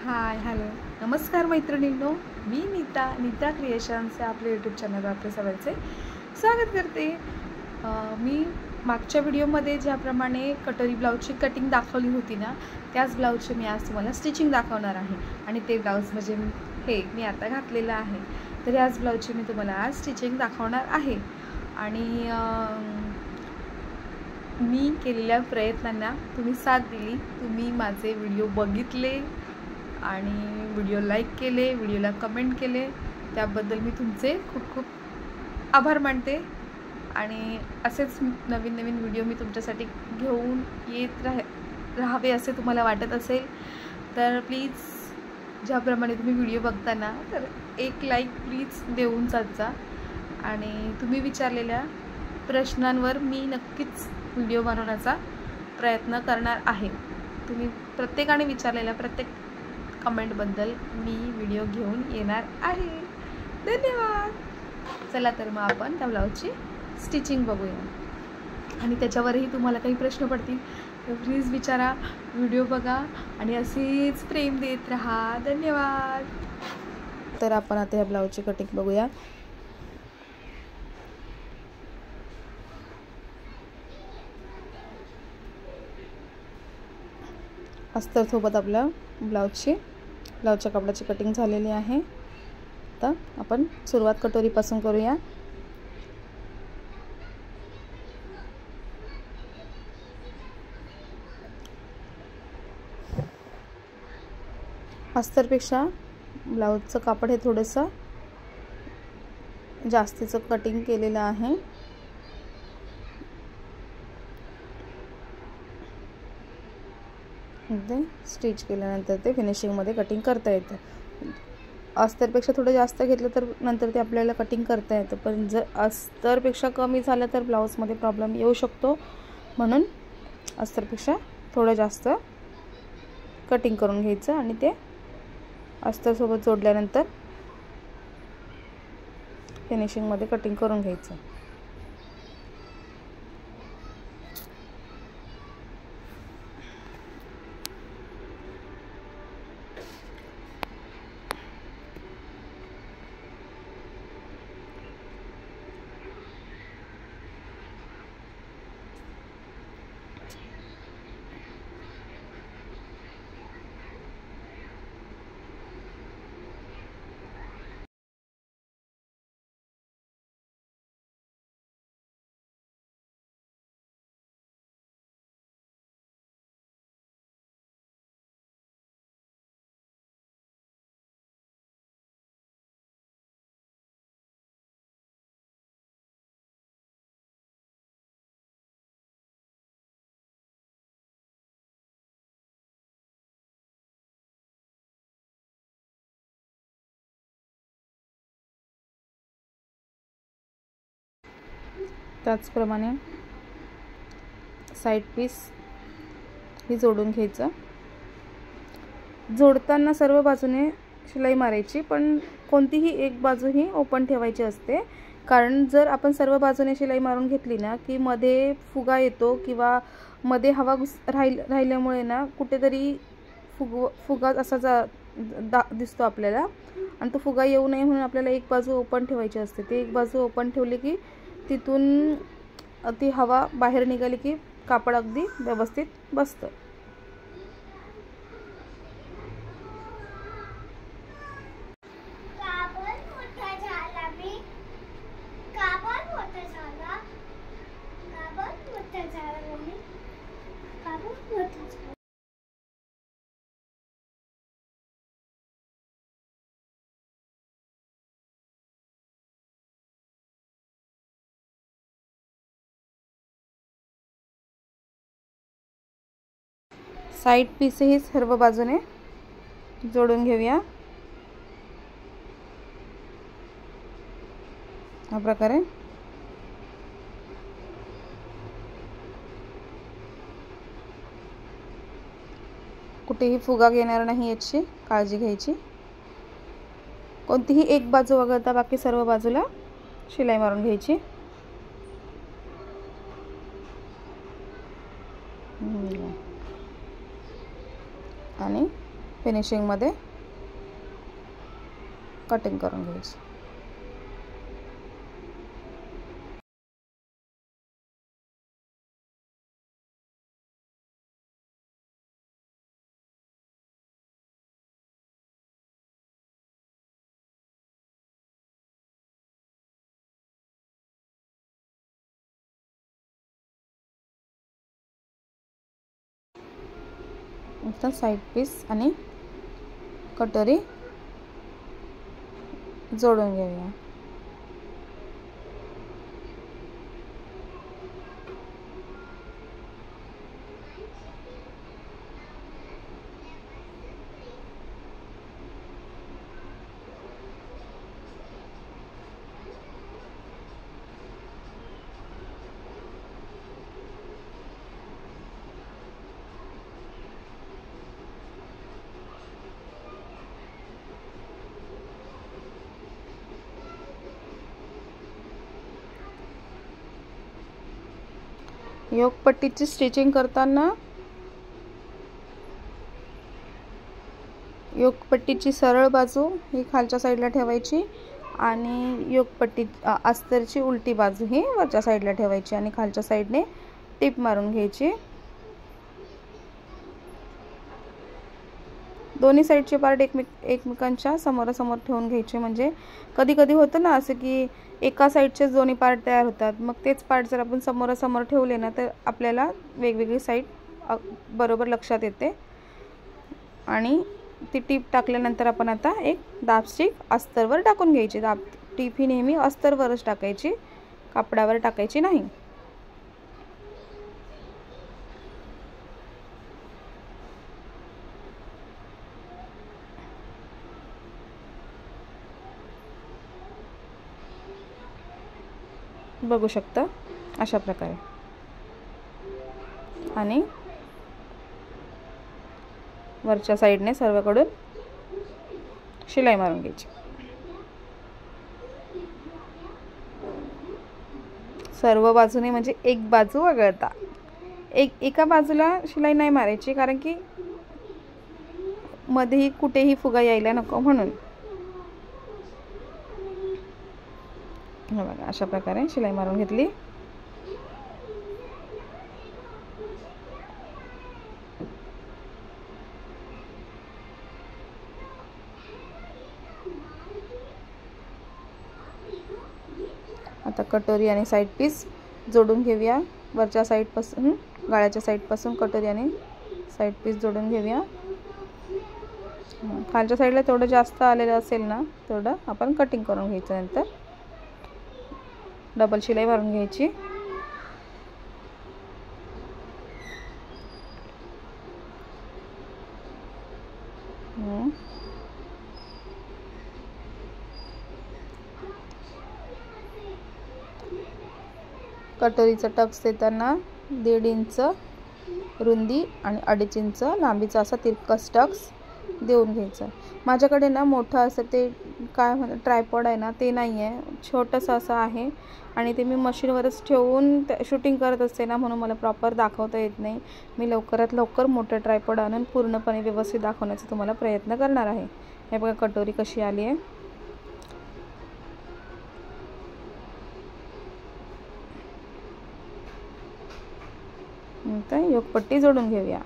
Hi hello नमस्कार मैत्रिणींनो, मी Nita creations या आपल्या यूट्यूब चॅनलवर आपले सगळ्यांचे स्वागत करते। मी मागच्या व्हिडिओमध्ये ज्याप्रमाणे कटोरी ब्लाऊजची कटिंग दाखवली होती ना, त्याच ब्लाऊजची मी आज तुम्हाला स्टिचिंग दाखवणार आहे। आणि ते ब्लाऊज म्हणजे हे मी आता घातलेलं आहे, तर याच ब्लाऊजची मी तुम्हाला आज स्टिचिंग दाखवणार आहे। आणि मी केलेल्या प्रयत्नांना तुम्ही साथ दिली, तुम्ही माझे व्हिडिओ बघितले आणि व्हिडिओ लाईक केले, व्हिडिओला कमेंट केले, त्याबद्दल मी तुमचे खूप खूप आभार मानते। आणि असेच नवीन नवीन व्हिडिओ मी तुमच्यासाठी घेऊन येत राहावे असे तुम्हाला वाटत असेल तर प्लीज ज्याप्रमाणे तुम्ही व्हिडिओ बघताना तर एक लाईक प्लीज देऊन जात जा। आणि तुम्ही विचारलेल्या प्रश्नांवर मी नक्कीच व्हिडिओ बनवण्याचा प्रयत्न करणार आहे। तुम्ही प्रत्येकाने विचारलेल्या प्रत्येक कमेंटबद्दल मी व्हिडिओ घेऊन येणार आहे। धन्यवाद। चला तर मग आपण त्या ब्लाऊजची स्टिचिंग बघूया। आणि त्याच्यावरही तुम्हाला काही प्रश्न पडतील तर प्लीज विचारा, व्हिडिओ बघा आणि असेच प्रेम देत राहा। धन्यवाद। तर आपण आता या ब्लाऊजची कटिंग बघूया। अस्तर सोबत आपल्या ब्लाऊजच्या कपड्याची कटिंग झालेली आहे। आता आपण सुरुवात कटोरीपासून करूया। अस्तरपेक्षा ब्लाऊजचं कापड हे थोडंसं जास्तीचं कटिंग केलेलं आहे। स्टिच केल्यानंतर ते फिनिशिंगमध्ये कटिंग करता येतं। अस्तरपेक्षा थोडं जास्त घेतलं तर नंतर ते आपल्याला कटिंग करता येतं, पण जर अस्तरपेक्षा कमी झालं तर ब्लाऊजमध्ये प्रॉब्लेम येऊ शकतो। म्हणून अस्तरपेक्षा थोडं जास्त कटिंग करून घ्यायचं आणि ते अस्तरसोबत जोडल्यानंतर फिनिशिंगमध्ये कटिंग करून घ्यायचं। त्याचप्रमाणे साईड पीस ही जोडून घ्यायचं। जोडताना सर्व बाजूने शिलाई मारायची, पण कोणतीही एक बाजू ही ओपन ठेवायची असते। कारण जर आपण सर्व बाजूने शिलाई मारून घेतली ना की मध्ये फुगा येतो किंवा मध्ये हवा राहिल्यामुळे ना कुठेतरी फुगा असा दिसतो आपल्याला, आणि तो फुगा येऊ नये म्हणून आपल्याला एक बाजू ओपन ठेवायची असते। ते एक बाजू ओपन ठेवली की तिथून ती हवा बाहेर निघाली की कापड अगदी व्यवस्थित बसतं। साइड पीस ही सर्व बाजूने जोडून घेऊया। या प्रकारे कुठेही फुगा घेणार नाही याची काळजी घ्यायची। कोणतीही एक बाजू वगळता बाकी सर्व बाजूला शिलाई मारून घ्यायची। आणि फिनिशिंगमध्ये कटिंग करून घ्यायची. आता साईड पीस आणि कटोरी जोडून घेऊया. योगपट्टीची स्टिचिंग करताना योगपट्टीची सरळ बाजू ही खालच्या साईडला ठेवायची आणि योगपट्टी अस्तरची उलटी बाजू ही वरच्या साईडला ठेवायची आणि खालच्या साईडने टिप मारून घ्यायची. दोन्ही साईडचे पार्ट एकमेकांच्या समोरासमोर ठेवून घ्यायचे. म्हणजे कधी कधी होतं ना असं की एका साईडचेच दोन्ही पार्ट तयार होतात. मग तेच पार्ट जर आपण समोरासमोर ठेवले ना तर आपल्याला वेगवेगळी साईड बरोबर लक्षात येते. आणि ती टीप टाकल्यानंतर आपण आता एक दाब स्टिक अस्तरवर टाकून घ्यायची. टीप ही नेहमी अस्तरवरच टाकायची, कापडावर टाकायची नाही. बघू शकता अशा प्रकारे. आणि वरच्या साईडने सर्वकडून शिलाई मारून घ्यायची. सर्व बाजूने म्हणजे एक बाजू वगळता एका बाजूला शिलाई नाही मारायची, कारण की मध्येही कुठेही फुगा यायला नको म्हणून. बघा अशा प्रकारे शिलाई मारून घेतली. आता कटोरी आणि साईड पीस जोडून घेऊया. वरच्या साईडपासून गळ्याच्या साईडपासून कटोरी आणि साईड पीस जोडून घेऊया. खालच्या साईडला थोडं जास्त आलेलं असेल ना तेवढं आपण कटिंग करून घ्यायचं. नंतर डबल शिलाई मारून घ्यायची. कटोरीचं टक्स देताना 1.5 इंच रुंदी आणि 2.5 इंच लांबीचा असा तिरकस टक्स देऊन घ्यायचा. माझ्याकडे ना मोठं असं ते काय म्हणतात ट्रायपॉड आहे ना ते नाही आहे, छोटंसं असं आहे आणि ते मी मशीनवरच ठेवून शूटिंग करत असते ना, म्हणून मला प्रॉपर दाखवता येत नाही. मी लवकरात लवकर मोठं ट्रायपॉड आणून पूर्णपणे व्यवस्थित दाखवण्याचा तुम्हाला प्रयत्न करणार आहे. हे बघा कटोरी कशी आली आहे. आता योगपट्टी जोडून घेऊया.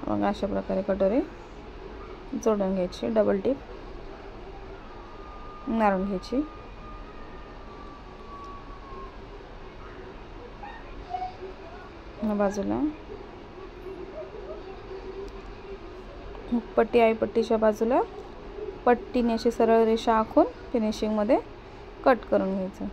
मग अशा प्रकारे कटोरी जोडून घ्यायची. डबल टिप मारून घ्यायची. बाजूला पट्टी आहे, पट्टीच्या बाजूला पट्टीने अशी सरळ रेषा आखून फिनिशिंगमध्ये कट करून घ्यायचं.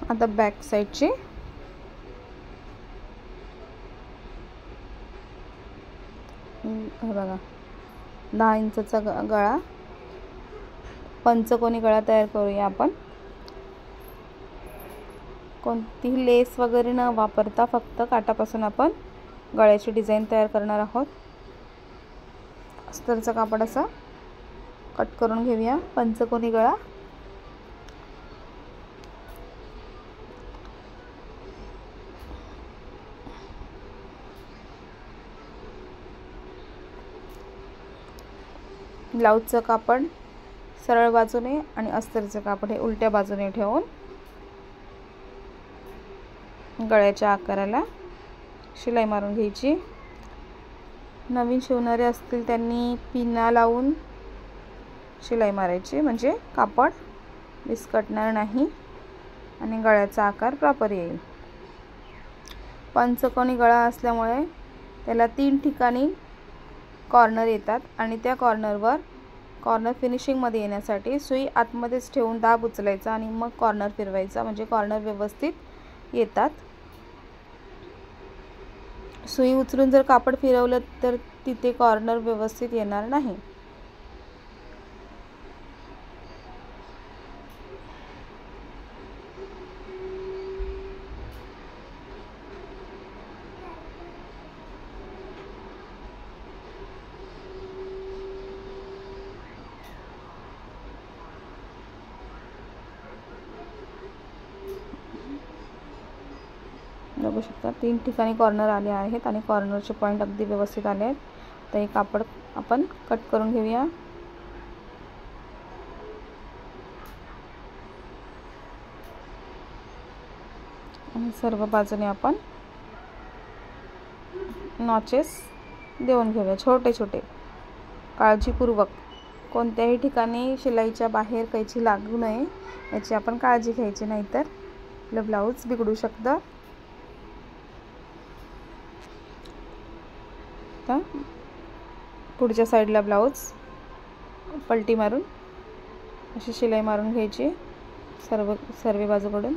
आता बॅक साईडची हे बघा 10 इंचचा गळा, पंचकोनी गळा तयार करूया आपण. कोणतीही लेस वगैरे न वापरता फक्त काठापासून आपण गळ्याची डिझाईन तयार करणार आहोत. अस्तरचं कापड असं कट करून घेऊया. पंचकोनी गळा, ब्लाऊजचं कापड सरळ बाजूने आणि अस्तरचं कापड हे उलट्या बाजूने ठेवून गळ्याच्या आकाराला शिलाई मारून घ्यायची. नवीन शिवणारे असतील त्यांनी पिना लावून शिलाई मारायची, म्हणजे कापड विस्कटणार नाही आणि गळ्याचा आकार प्रॉपर येईल. पंचकोनी गळा असल्यामुळे त्याला 3 ठिकाणी कॉर्नर येतात आणि त्या कॉर्नर फिनिशिंगमध्ये येण्यासाठी सुई आतमध्येच ठेवून दाब उचलायचा आणि मग कॉर्नर फिरवायचा, म्हणजे कॉर्नर व्यवस्थित येतात. सुई उचलून जर कापड फिरवलं तर तिथे कॉर्नर व्यवस्थित येणार नाही. बघू शकता 3 ठिकाणी कॉर्नर आले आहेत आणि कॉर्नरचे पॉईंट अगदी व्यवस्थित आले आहेत. तर हे कापड आपण कट करून घेऊया. आणि सर्व बाजूने आपण नॉचेस देऊन घेऊया, छोटे छोटे. काळजीपूर्वक कोणत्याही ठिकाणी शिलाईच्या बाहेर कैची लागू नये याची आपण काळजी घ्यायची, नाहीतर आपलं ब्लाऊज बिघडू शकतं. पुढच्या साईडला ब्लाऊज पलटी मारून अशी शिलाई मारून घ्यायची सर्व बाजूकडून.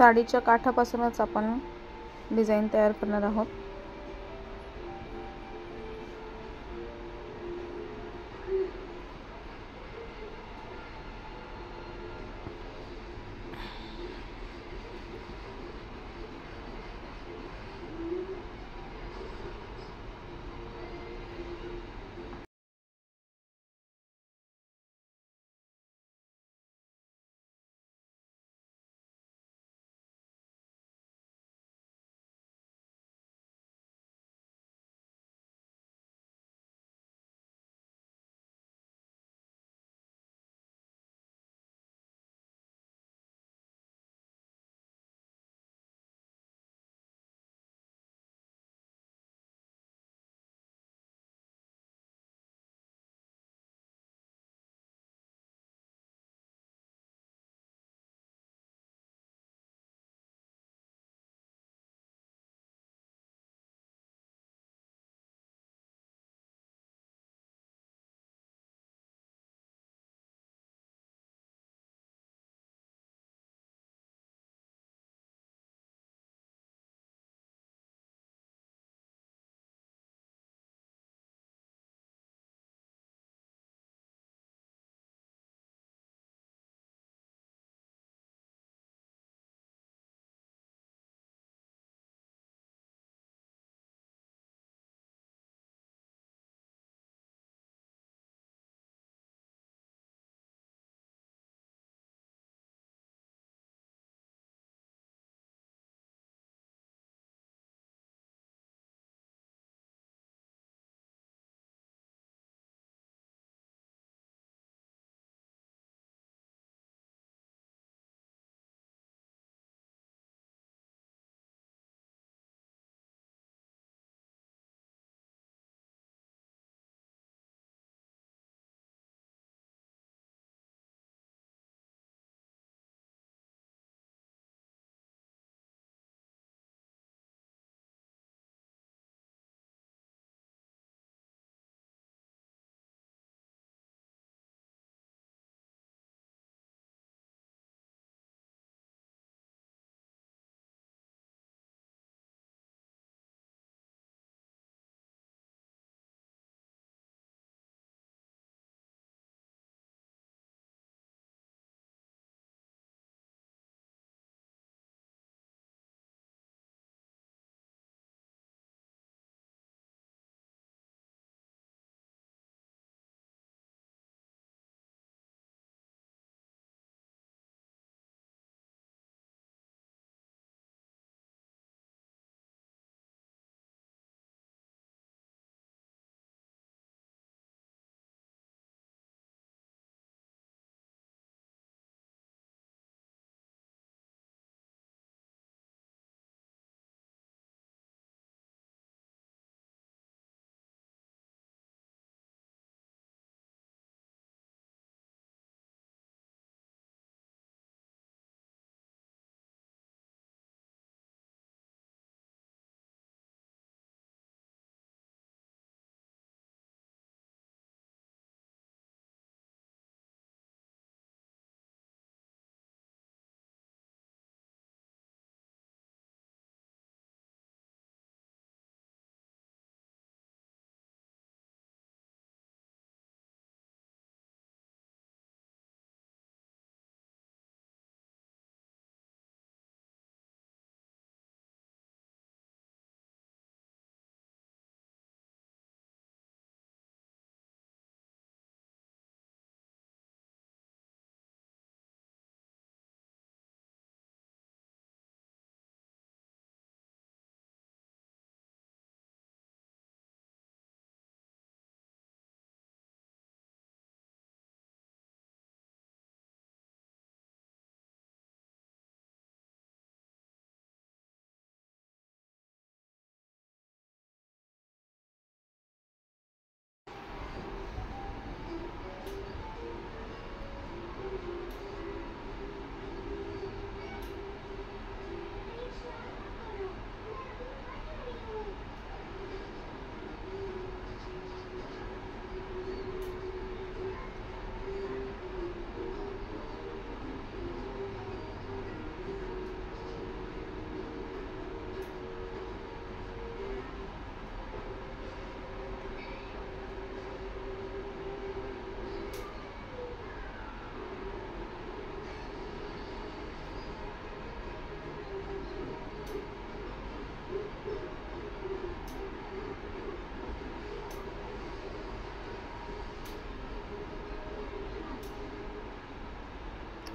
साडीच्या काठापासूनच आपण डिझाईन तयार करणार आहोत.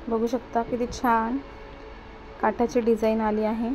बघू शकता किती छान काठाची डिझाईन आली आहे।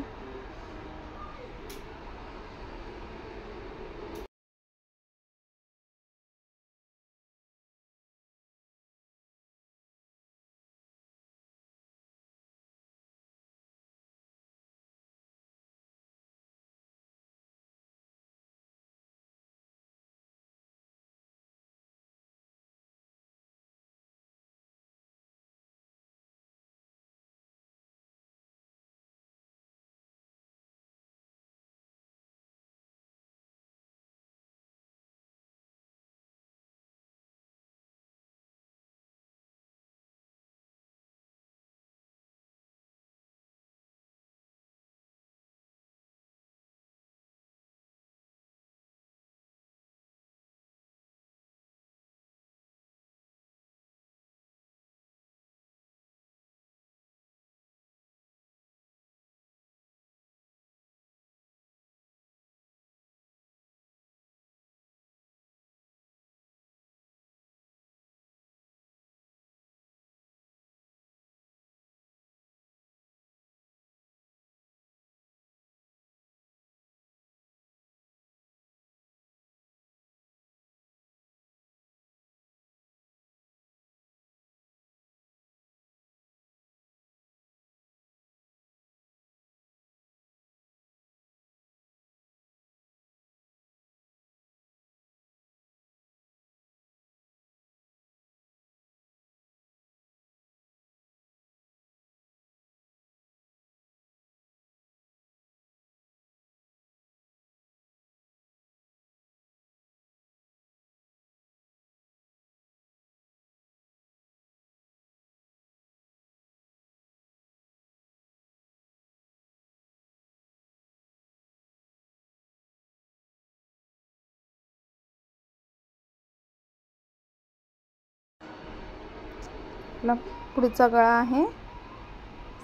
पुढचा गळा आहे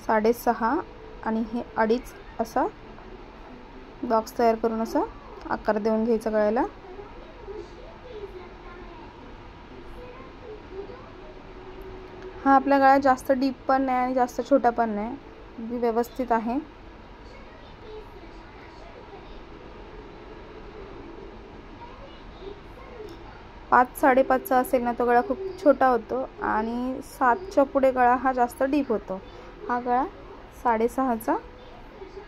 6.5 आणि हे 2.5 असा बॉक्स तयार करून असा आकार देऊन घ्यायचा गळ्याला। हा आपला गळा जास्त डीप पण नाही आणि जास्त छोटा पण नाही, व्यवस्थित आहे। पाच 5.5 असेल ना तो गळा खूप छोटा होतो आणि 7च्या पुढे गळा हा जास्त डीप होतो। हा गळा 6.5चा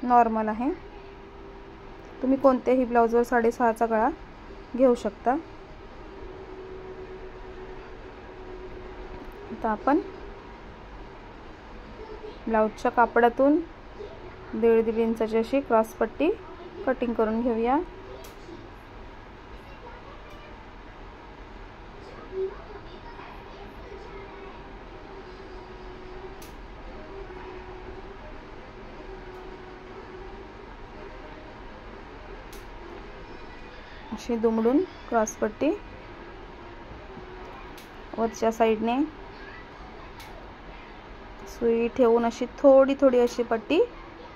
नॉर्मल आहे। तुम्ही कोणत्याही ब्लाउजवर 6.5चा गळा घेऊ शकता। आता आपण ब्लाउजच्या कापडातून 1.5 इंचाची अशी क्रॉस पट्टी कटिंग करून घेऊया। अशी दुमडून क्रॉस पट्टी वरच्या साइडने सुई ठेवून अशी थोडी थोडी अशी पट्टी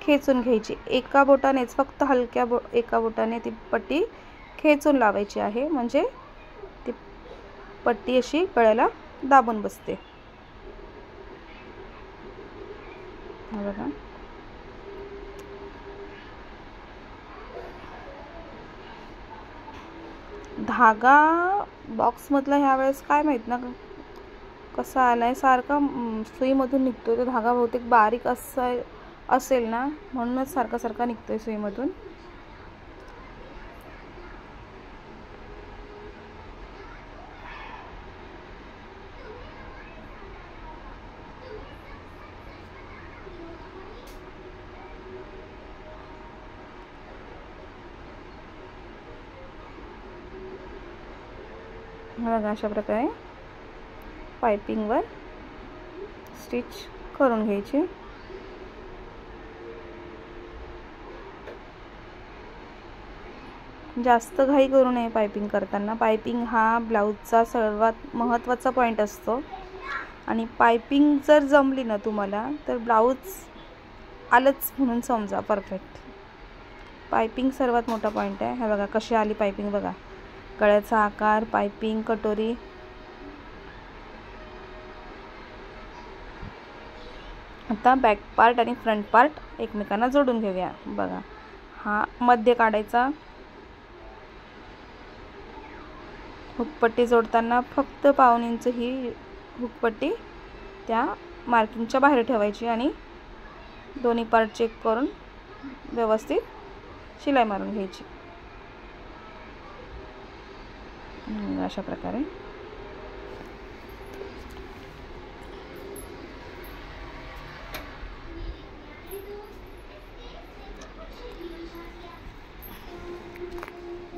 खेचून घ्यायची। एका बोटानेच फक्त हलक्या एका बोटाने ती पट्टी खेचून लावायची आहे, म्हणजे ती पट्टी अशी गळ्याला दाबून बसते। बघा धागा बॉक्स मधला ह्या वेळेस काय माहित ना कसा आलाय, सारखा सुईमधून निघतोय। तो धागा बहुतेक बारीक असेल ना, म्हणूनच सारखा सारखा निघतोय सुईमधून। बघा अशा प्रकारे पाइपिंगवर स्टिच करून घ्यायची। जास्त घाई करू नये पाइपिंग करताना। पाइपिंग हा ब्लाउजचा सर्वात महत्त्वाचा पॉइंट असतो आणि पाइपिंग जर जमली ना तुम्हाला तर ब्लाउज आलंच म्हणून समजा परफेक्ट। पाइपिंग सर्वात मोठा पॉइंट आहे। हे बघा कशी आली पाइपिंग, बघा गळ्याचा आकार, पाइपिंग, कटोरी। आता बॅक पार्ट आणि फ्रंट पार्ट एकमेकांना जोडून घेऊया। बघा, हा मध्य काढायचा। हुकपट्टी जोडताना फक्त पाऊण इंच ही हुकपट्टी त्या मार्किंगच्या बाहेर ठेवायची आणि दोन्ही पार्ट चेक करून व्यवस्थित शिलाई मारून घ्यायची। अशा प्रकारे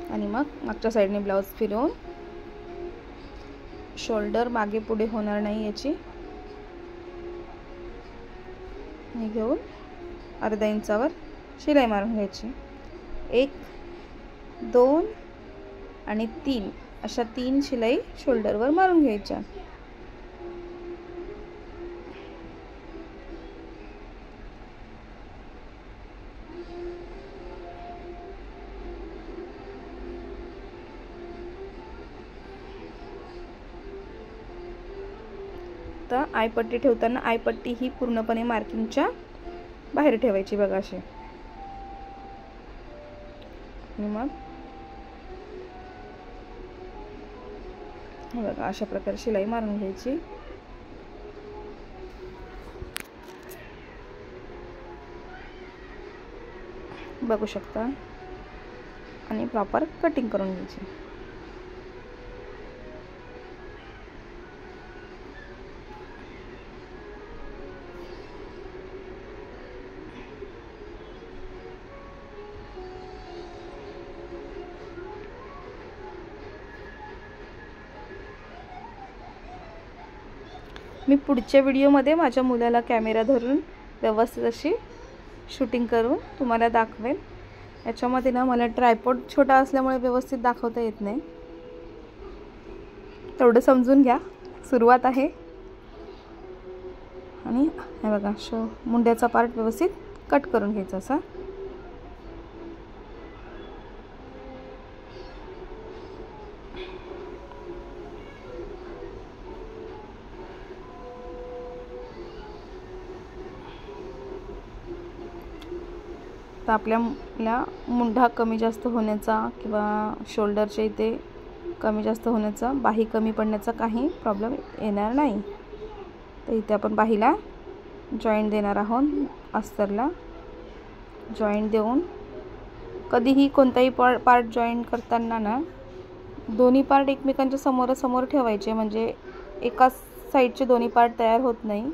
आणि मग मागच्या साईडने ब्लाउज फिरवून शोल्डर मागे पुढे होणार नाही याची हे घेऊन अर्धा इंचावर शिलाई मारून घ्यायची। 1 2 आणि 3 अशा 3 शिलाई शोल्डरवर मारून घ्यायच्या। आता आयपट्टी ठेवताना आयपट्टी ही पूर्णपणे मार्किंगच्या बाहेर ठेवायची। बघा अशी, आणि मग हे बघा अशा प्रकारे शिलाई मारून घ्यायची। बघू शकता, आणि प्रॉपर कटिंग करून घ्यायची। मी पुढच्या व्हिडिओमध्ये माझ्या मुलाला कॅमेरा धरून व्यवस्थित अशी शूटिंग करून तुम्हाला दाखवेन। याच्यामध्ये ना मला ट्रायपॉड छोटा असल्यामुळे व्यवस्थित दाखवता येत नाही, तेवढं समजून घ्या। सुरुवात आहे। आणि हे बघा मुंड्याचा पार्ट व्यवस्थित कट करून घ्यायचा असा। तर आपल्याला मुंढा कमी जास्त होण्याचा किंवा शोल्डरच्या इथे कमी जास्त होण्याचा, बाही कमी पडण्याचा काही प्रॉब्लेम येणार नाही। तर इथे आपण बाहीला जॉईंट देणार आहोत। अस्तरला जॉईंट देऊन कधीही कोणताही पार्ट जॉईंट करताना ना दोन्ही पार्ट एकमेकांच्या समोरासमोर ठेवायचे, म्हणजे एका साईडचे दोन्ही पार्ट तयार होत नाही।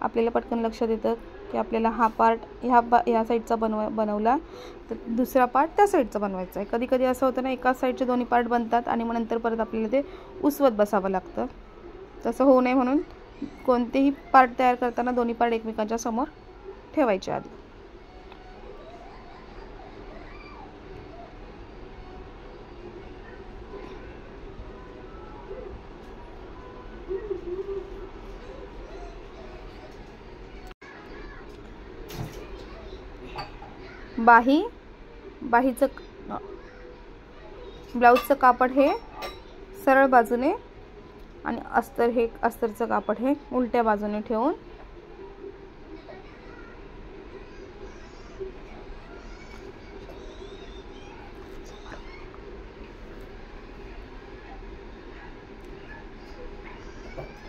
आपल्याला पटकन लक्षात येतं की आपल्याला हा पार्ट ह्या साईडचा बनवला तर दुसरा पार्ट त्या साईडचा बनवायचा आहे। कधी कधी असं होतं ना, एका साईडचे दोन्ही पार्ट बनतात आणि मग नंतर परत आपल्याला ते उसवत बसावं लागतं। तसं होऊ नये म्हणून कोणतेही पार्ट तयार करताना दोन्ही पार्ट एकमेकांच्या समोर ठेवायचे आधी। बाहीचं ब्लाउजचं कापड हे सरळ बाजूने आणि अस्तरचं कापड हे उलट्या बाजूने ठेवून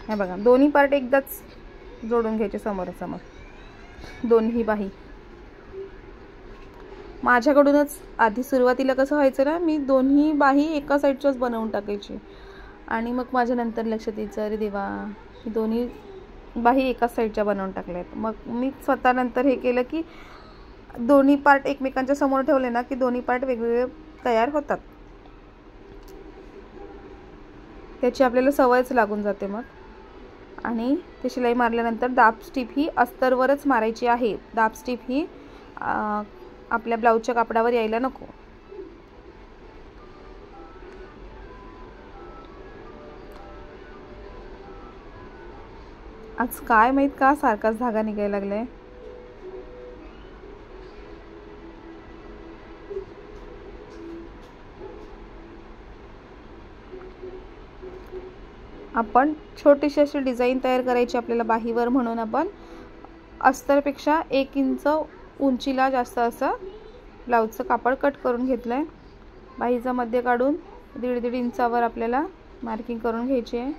हे बघा दोन्ही पार्ट एकदाच जोडून घ्यायचे समोरासमोर दोन्ही बाही। माझ्याकडूनच आधी सुरुवातीला कसं व्हायचं ना, मी दोन्ही बाही एका साईडच्याच बनवून टाकायची आणि मग माझ्या नंतर लक्षात यायचं, अरे देवा मी दोन्ही बाही एकाच साईडच्या बनवून टाकल्यात। मग मी स्वतः नंतर हे केलं की दोन्ही पार्ट एकमेकांच्या समोर ठेवले ना की दोन्ही पार्ट वेगवेगळे तयार होतात। त्याची आपल्याला सवयच लागून जाते मग। आणि ते शिलाई मारल्यानंतर दाब स्टिप ही अस्तरवरच मारायची आहे। दाब स्टिप ही आपल्या ब्लाउजच्या कापडावर यायला नको। आज काय माहित का सारखाच धागा निघायला लागलाय। आपण छोटीशी अशी डिझाईन तयार करायची आपल्याला बाहीवर, म्हणून आपण अस्तरपेक्षा 1 इंच उंचीला जास्त असं ब्लाऊजचं कापड कट करून घेतलं आहे. बाहीचा मध्य काढून 1.5 इंचावर आपल्याला मार्किंग करून घ्यायची आहे.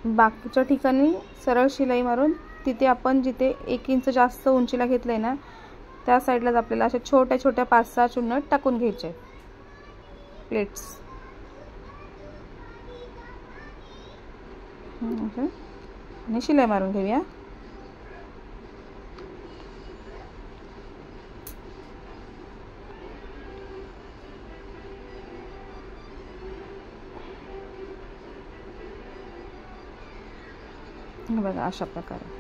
बाकीच्या ठिकाणी सरळ शिलाई मारून तिथे आपण जिथे 1 इंच जास्त उंचीला घेतलंय ना त्या साईडलाच आपल्याला अशा छोट्या छोट्या 5-6 चुन्नट टाकून घ्यायचे प्लेट्स. आणि शिलाई मारून घेऊया. बघा अशा प्रकारे.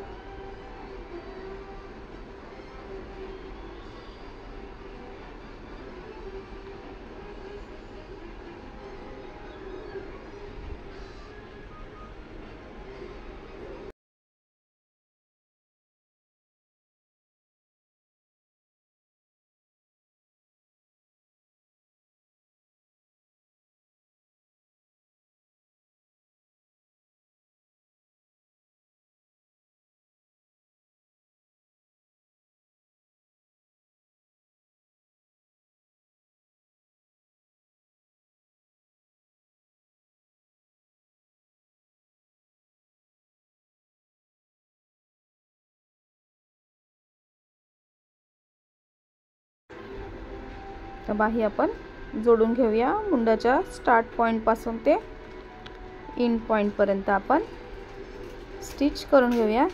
तर बाही आपण जोडून घेऊया. मुंडाच्या स्टार्ट पॉइंट पासून ते एंड पॉइंट पर्यंत आपण स्टिच करून घेऊया.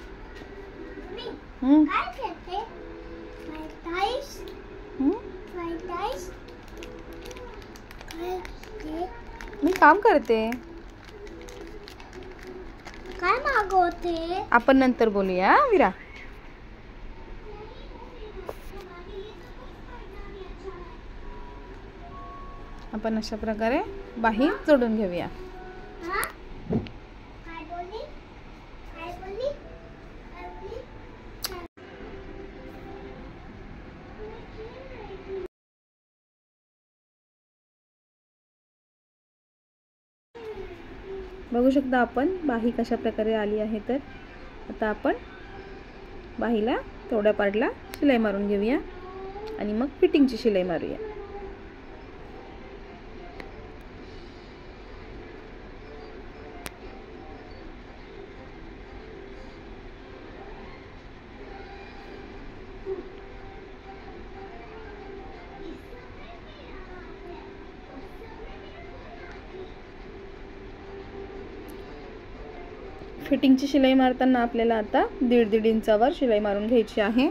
मी काम करते. काय मागवते आपण नंतर बोलूया विरा. आपण अशा प्रकारे बाही जोडून घेऊया. बघू शकता आपण बाही कशा प्रकारे आली आहे. तर आता आपण बाहीला तेवढ्या पार्टला शिलाई मारून घेऊया आणि मग फिटिंगची शिलाई मारूया. फिटिंगची शिलाई मारताना आपल्याला आता 1.5 इंचावर शिलाई मारून घ्यायची आहे.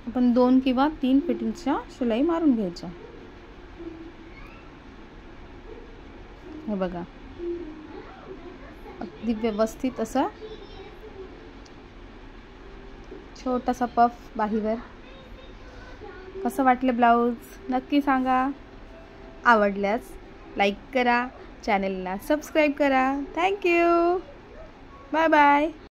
आपण 2 किंवा 3 फिटिंगच्या शिलाई मारून घ्यायच्या. हे बघा अगदी व्यवस्थित असं छोटासा पफ बाहीवर. कसं वाटलं ब्लाऊज नक्की सांगा. आवडल्यास लाईक करा, चॅनलला सबस्क्राईब करा. थँक्यू. Bye bye.